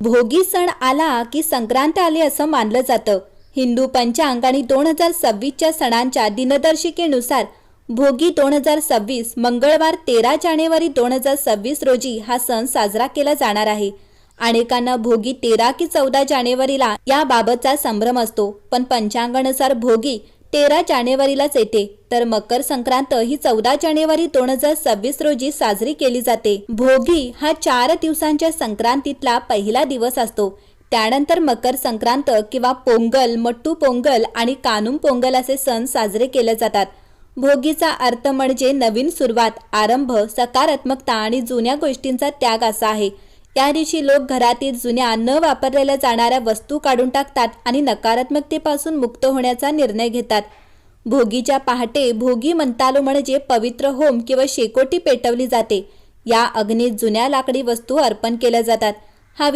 भोगी सण आला की संक्रांत आली असं मानलं जातं. हिंदू पंचांग आणि 2026च्या सणांच्या दिनदर्शिकेनुसार भोगी 2026 मंगळवार 13 जानेवारी 2026 रोजी हा सण साजरा केला जाणार आहे. अनेकांना भोगी 13 की 14 जानेवारीला याबाबतचा संभ्रम असतो, पण पंचांगानुसार भोगी 13 जानेवारीलाच येते, तर मकर संक्रांत ही 14 जानेवारी 2026 रोजी साजरी केली जाते. भोगी हा 4 दिवसांच्या संक्रांतीतला पहिला दिवस असतो. त्यानंतर मकर संक्रांत किंवा पोंगल, मट्टू पोंगल आणि कानुम पोंगल असे सण साजरे केले जातात. भोगीचा अर्थ म्हणजे नवीन सुरुवात, आरंभ, सकारात्मकता आणि जुन्या गोष्टींचा त्याग असा आहे. या दिवशी लोक घरातील जुन्या न वापरलेल्या जाणाऱ्या वस्तू काढून टाकतात आणि नकारात्मकतेपासून मुक्त होण्याचा निर्णय घेतात. भोगीच्या पहाटे भोगी मंतालो म्हणजे पवित्र होम किंवा शेकोटी पेटवली जाते. या अग्नीत जुन्या लाकडी वस्तू अर्पण केल्या जातात. हा विधी